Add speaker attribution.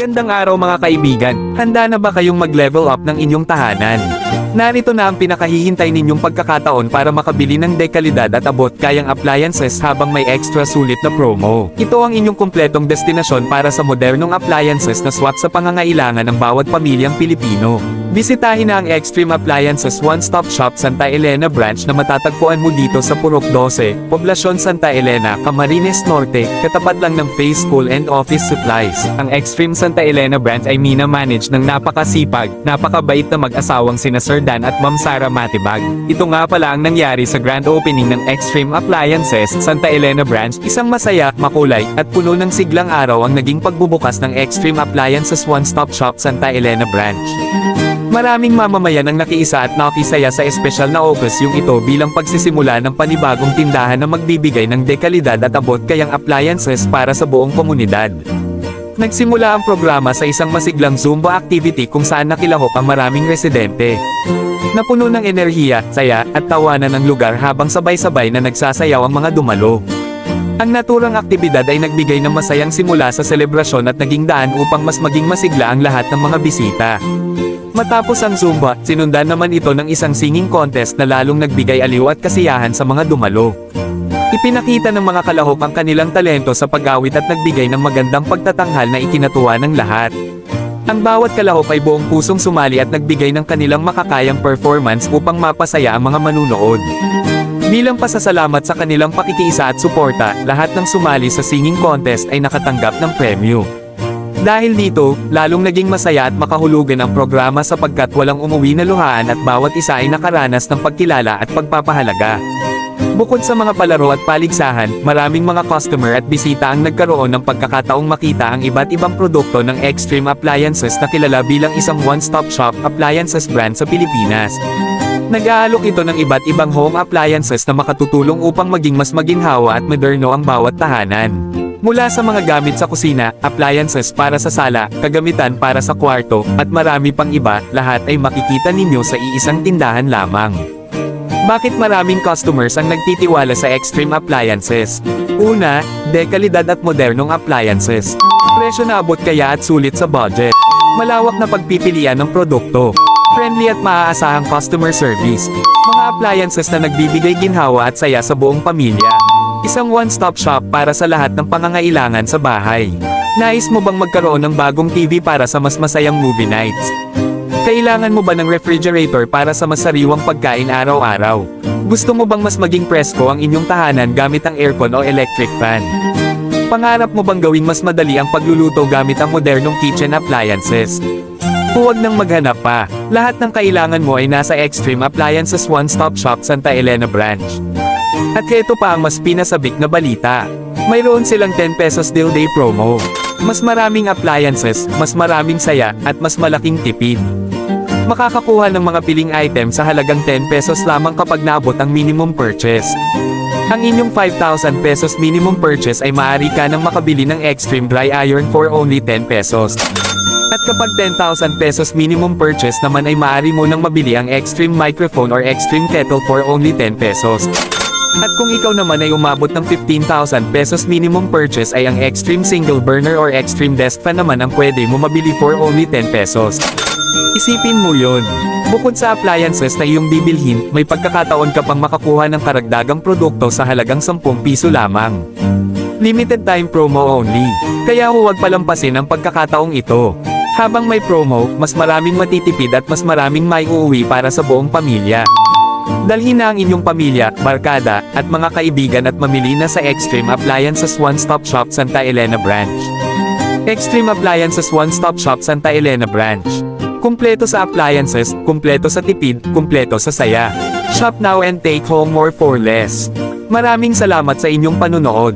Speaker 1: Magandang araw mga kaibigan, handa na ba kayong mag-level up ng inyong tahanan? Narito na ang pinakahihintay ninyong pagkakataon para makabili ng dekalidad at abot kayang appliances habang may extra sulit na promo. Ito ang inyong kumpletong destinasyon para sa modernong appliances na swak sa pangangailangan ng bawat pamilyang Pilipino. Bisitahin na ang Extreme Appliances One-Stop Shop Santa Elena Branch na matatagpuan mo dito sa Purok 12, Poblasyon Santa Elena, Camarines Norte, katapat lang ng Face School and Office Supplies. Ang Extreme Santa Elena Branch ay mina-manage ng napakasipag, napakabait na mag-asawang sina Sir Dan at Ma'am Sara Matibag. Ito nga pala ang nangyari sa grand opening ng Extreme Appliances Santa Elena Branch. Isang masaya, makulay, at puno ng siglang araw ang naging pagbubukas ng Extreme Appliances One-Stop Shop Santa Elena Branch. Maraming mamamayan ang nakiisa at nakisaya sa espesyal na okasyong ito bilang pagsisimula ng panibagong tindahan na magbibigay ng dekalidad at abot kayang appliances para sa buong komunidad. Nagsimula ang programa sa isang masiglang Zumba activity kung saan nakilahok ang maraming residente. Napuno ng enerhiya, saya, at tawanan ng lugar habang sabay-sabay na nagsasayaw ang mga dumalo. Ang naturang aktibidad ay nagbigay ng masayang simula sa selebrasyon at naging daan upang mas maging masigla ang lahat ng mga bisita. Matapos ang Zumba, sinundan naman ito ng isang singing contest na lalong nagbigay aliw at kasiyahan sa mga dumalo. Ipinakita ng mga kalahok ang kanilang talento sa pag-awit at nagbigay ng magandang pagtatanghal na ikinatuwa ng lahat. Ang bawat kalahok ay buong pusong sumali at nagbigay ng kanilang makakayang performance upang mapasaya ang mga manunood. Bilang pasasalamat sa kanilang pakikiisa at suporta, lahat ng sumali sa singing contest ay nakatanggap ng premyo. Dahil dito, lalong naging masaya at makahulugan ang programa sapagkat walang umuwi na luhaan at bawat isa ay nakaranas ng pagkilala at pagpapahalaga. Bukod sa mga palaro at paligsahan, maraming mga customer at bisita ang nagkaroon ng pagkakataong makita ang iba't ibang produkto ng Extreme Appliances na kilala bilang isang one-stop shop appliances brand sa Pilipinas. Nag-aalok ito ng iba't ibang home appliances na makatutulong upang maging mas maginhawa at moderno ang bawat tahanan. Mula sa mga gamit sa kusina, appliances para sa sala, kagamitan para sa kwarto, at marami pang iba, lahat ay makikita ninyo sa iisang tindahan lamang. Bakit maraming customers ang nagtitiwala sa Extreme Appliances? Una, dekalidad at modernong appliances. Presyo na abot kaya at sulit sa budget. Malawak na pagpipilian ng produkto. Friendly at maaasahang customer service. Mga appliances na nagbibigay ginhawa at saya sa buong pamilya. Isang one-stop shop para sa lahat ng pangangailangan sa bahay. Nais mo bang magkaroon ng bagong TV para sa mas masayang movie nights? Kailangan mo ba ng refrigerator para sa masariwang pagkain araw-araw? Gusto mo bang mas maging presko ang inyong tahanan gamit ang aircon o electric fan? Pangarap mo bang gawing mas madali ang pagluluto gamit ang modernong kitchen appliances? Huwag nang maghanap pa. Lahat ng kailangan mo ay nasa Extreme Appliances One-Stop Shop Santa Elena Branch. At heto pa ang mas pinasabik na balita. Mayroon silang 10 pesos deal day promo. Mas maraming appliances, mas maraming saya, at mas malaking tipid. Makakakuha ng mga piling item sa halagang 10 pesos lamang kapag naabot ang minimum purchase. Ang inyong 5,000 pesos minimum purchase ay maaari ka nang makabili ng Extreme Dry Iron for only 10 pesos. At kapag 10,000 pesos minimum purchase naman ay maaari mo nang mabili ang Extreme Microphone or Extreme Kettle for only 10 pesos. At kung ikaw naman ay umabot ng 15,000 pesos minimum purchase ay ang Extreme Single Burner or Extreme Desk Fan naman ang pwede mo mabili for only 10 pesos. Isipin mo yun. Bukod sa appliances na iyong bibilhin, may pagkakataon ka pang makakuha ng karagdagang produkto sa halagang 10 piso lamang. Limited time promo only. Kaya huwag palampasin ang pagkakataong ito. Habang may promo, mas maraming matitipid at mas maraming maiuuwi para sa buong pamilya. Dalhin na ang inyong pamilya, barkada, at mga kaibigan at mamili na sa Extreme Appliances One-Stop Shop Santa Elena Branch. Extreme Appliances One-Stop Shop Santa Elena Branch. Kumpleto sa appliances, kumpleto sa tipid, kumpleto sa saya. Shop now and take home more for less. Maraming salamat sa inyong panunood.